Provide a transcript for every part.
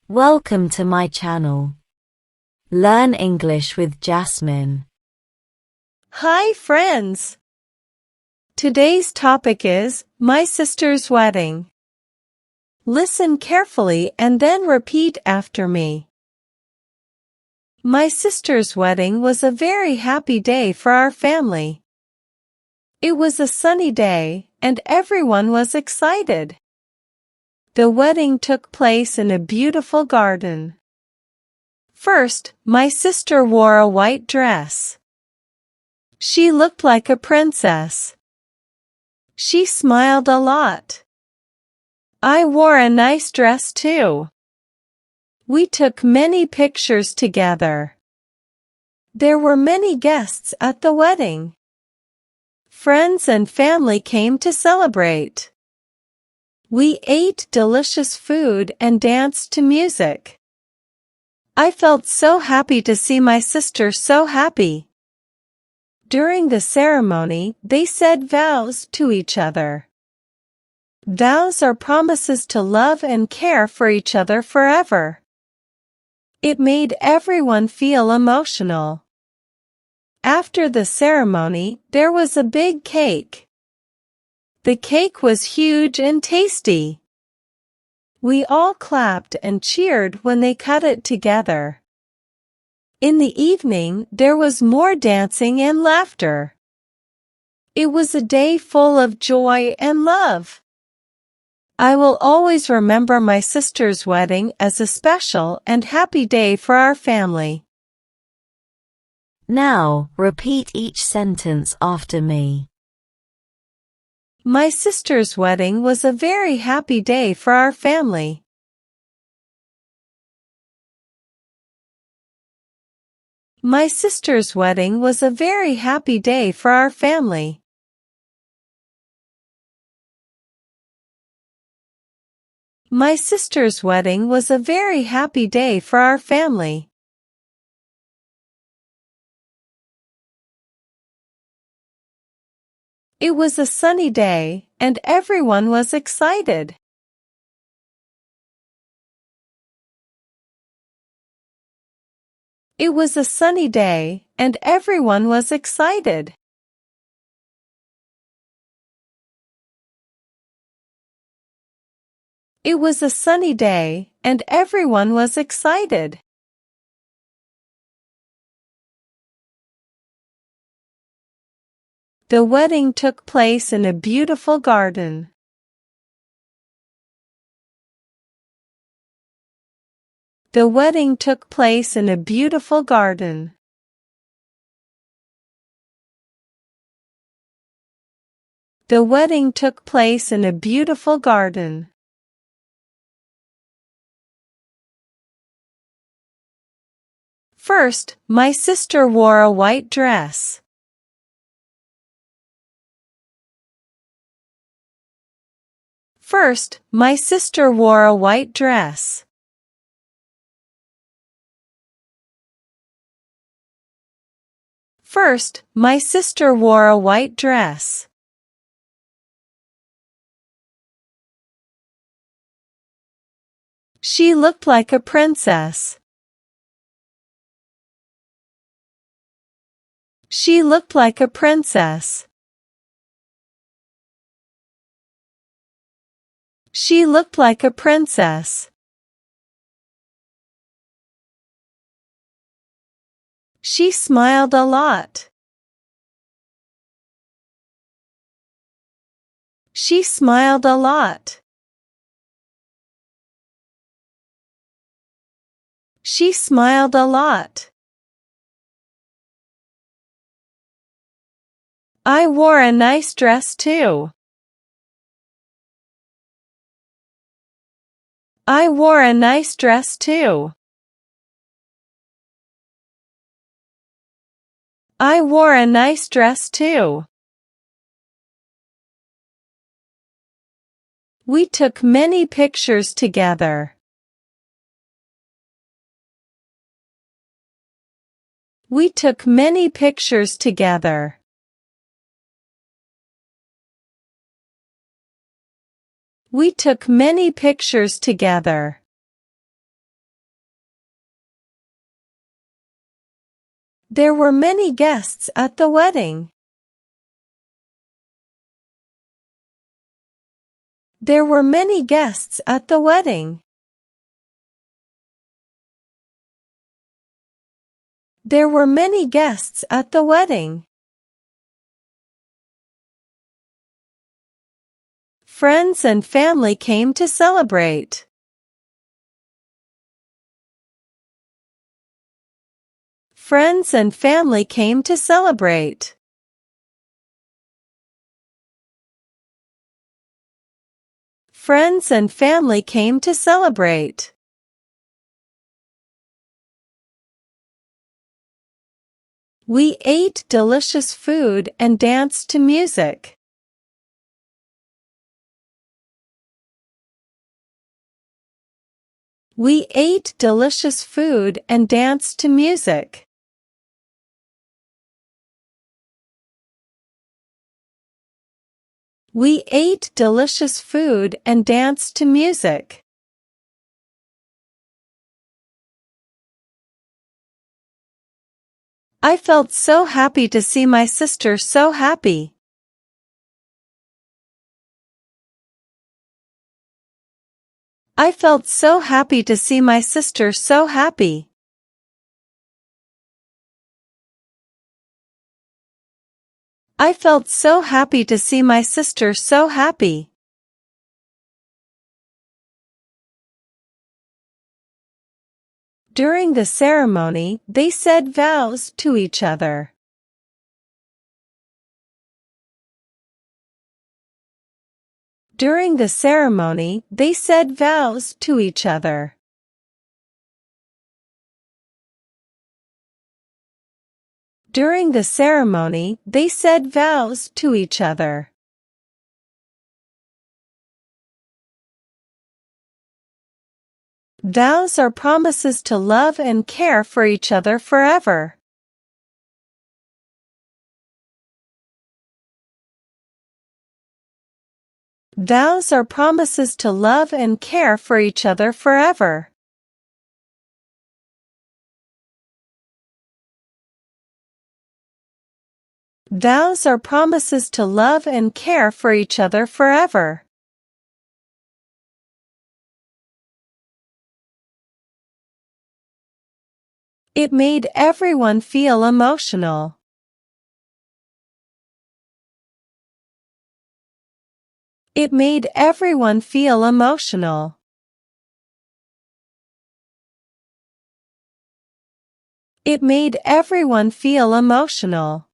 Welcome to my channel. Learn English with Jasmine. Hi friends! Today's topic is my sister's wedding. Listen carefully and then repeat after me. My sister's wedding was a very happy day for our family. It was a sunny day, and everyone was excited. The wedding took place in a beautiful garden. First, my sister wore a white dress. She looked like a princess. She smiled a lot. I wore a nice dress too. We took many pictures together. There were many guests at the wedding. Friends and family came to celebrate. We ate delicious food and danced to music. I felt so happy to see my sister so happy. During the ceremony, they said vows to each other. Vows are promises to love and care for each other forever. It made everyone feel emotional. After the ceremony, there was a big cake. The cake was huge and tasty. We all clapped and cheered when they cut it together. In the evening, there was more dancing and laughter. It was a day full of joy and love. I will always remember my sister's wedding as a special and happy day for our family. Now, repeat each sentence after me. My sister's wedding was a very happy day for our family. My sister's wedding was a very happy day for our family. My sister's wedding was a very happy day for our family. It was a sunny day, and everyone was excited. It was a sunny day, and everyone was excited. It was a sunny day, and everyone was excited. The wedding took place in a beautiful garden. The wedding took place in a beautiful garden. The wedding took place in a beautiful garden. First, my sister wore a white dress. First, my sister wore a white dress. First, my sister wore a white dress. She looked like a princess. She looked like a princess. She looked like a princess. She smiled a lot. She smiled a lot. She smiled a lot. I wore a nice dress too. I wore a nice dress too. I wore a nice dress too. We took many pictures together. We took many pictures together. We took many pictures together. There were many guests at the wedding. There were many guests at the wedding. There were many guests at the wedding. Friends and family came to celebrate. Friends and family came to celebrate. Friends and family came to celebrate. We ate delicious food and danced to music. We ate delicious food and danced to music. We ate delicious food and danced to music. I felt so happy to see my sister so happy. I felt so happy to see my sister so happy. I felt so happy to see my sister so happy. During the ceremony, they said vows to each other. During the ceremony, they said vows to each other. During the ceremony, they said vows to each other. Vows are promises to love and care for each other forever. Vows are promises to love and care for each other forever. Vows are promises to love and care for each other forever. It made everyone feel emotional. It made everyone feel emotional. It made everyone feel emotional.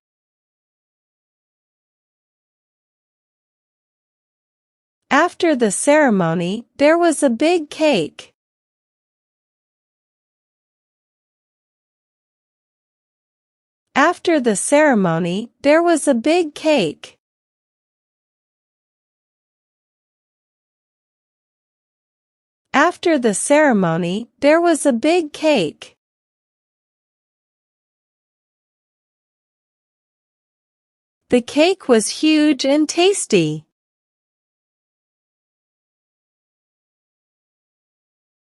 After the ceremony, there was a big cake. After the ceremony, there was a big cake. After the ceremony, there was a big cake. The cake was huge and tasty.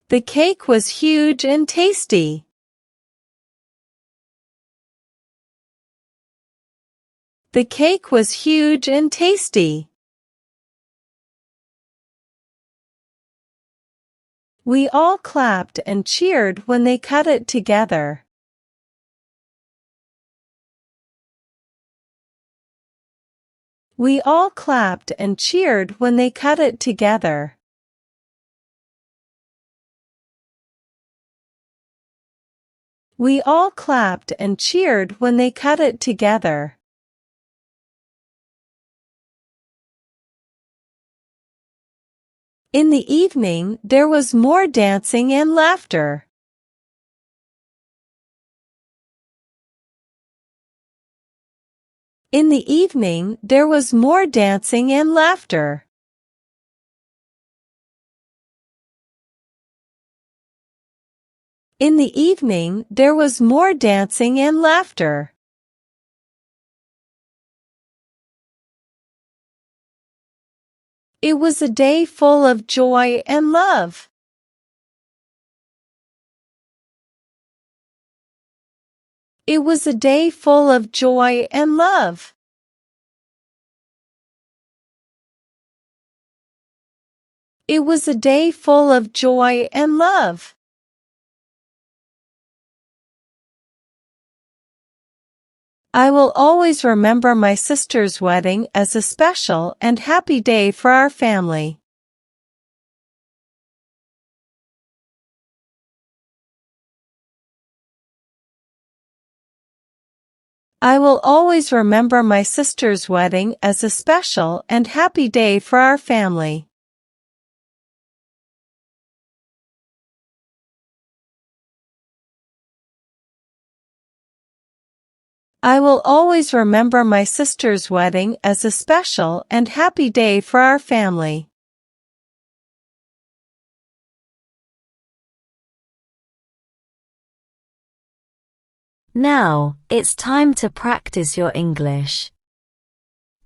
The cake was huge and tasty. The cake was huge and tasty. We all clapped and cheered when they cut it together. We all clapped and cheered when they cut it together. We all clapped and cheered when they cut it together. In the evening, there was more dancing and laughter. In the evening, there was more dancing and laughter. In the evening, there was more dancing and laughter. It was a day full of joy and love. It was a day full of joy and love. It was a day full of joy and love. I will always remember my sister's wedding as a special and happy day for our family. I will always remember my sister's wedding as a special and happy day for our family. I will always remember my sister's wedding as a special and happy day for our family. Now, it's time to practice your English.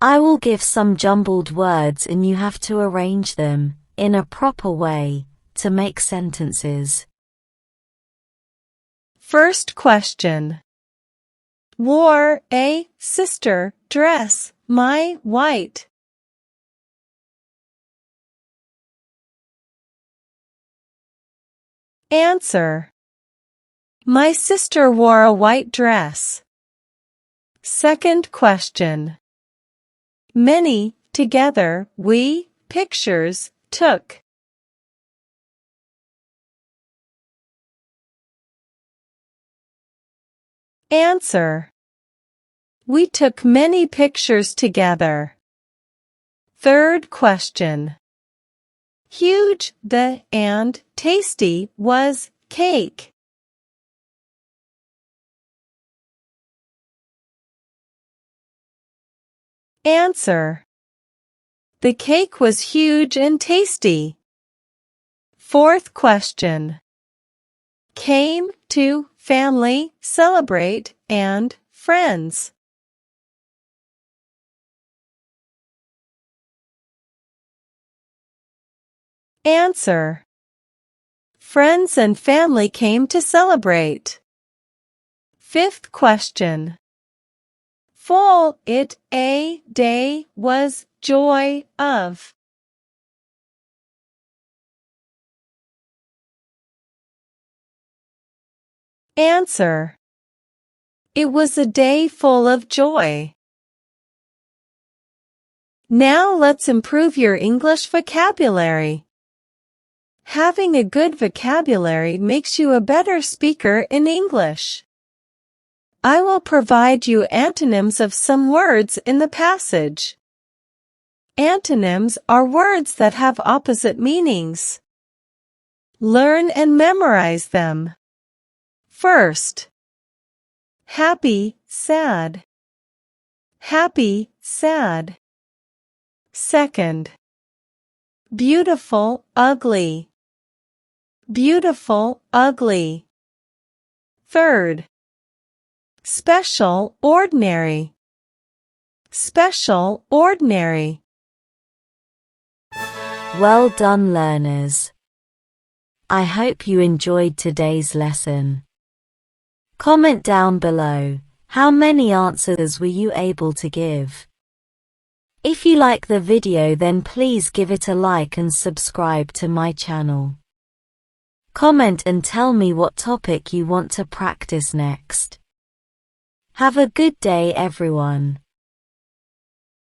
I will give some jumbled words and you have to arrange them, in a proper way, to make sentences. First question. Wore a sister dress, my white. Answer. My sister wore a white dress. Second question. Many, together, we, pictures, took. Answer. We took many pictures together. Third question. Huge, and tasty was cake. Answer. The cake was huge and tasty. Fourth question. Came to family, celebrate, and friends. Answer. Friends and family came to celebrate. Fifth question. Full it a day was joy of. Answer. It was a day full of joy. Now let's improve your English vocabulary. Having a good vocabulary makes you a better speaker in English. I will provide you antonyms of some words in the passage. Antonyms are words that have opposite meanings. Learn and memorize them. First. Happy, sad. Happy, sad. Second. Beautiful, ugly. Beautiful, ugly. Third. Special, ordinary. Special, ordinary. Well done, learners. I hope you enjoyed today's lesson. Comment down below, how many answers were you able to give? If you like the video, then please give it a like and subscribe to my channel. Comment and tell me what topic you want to practice next. Have a good day, everyone.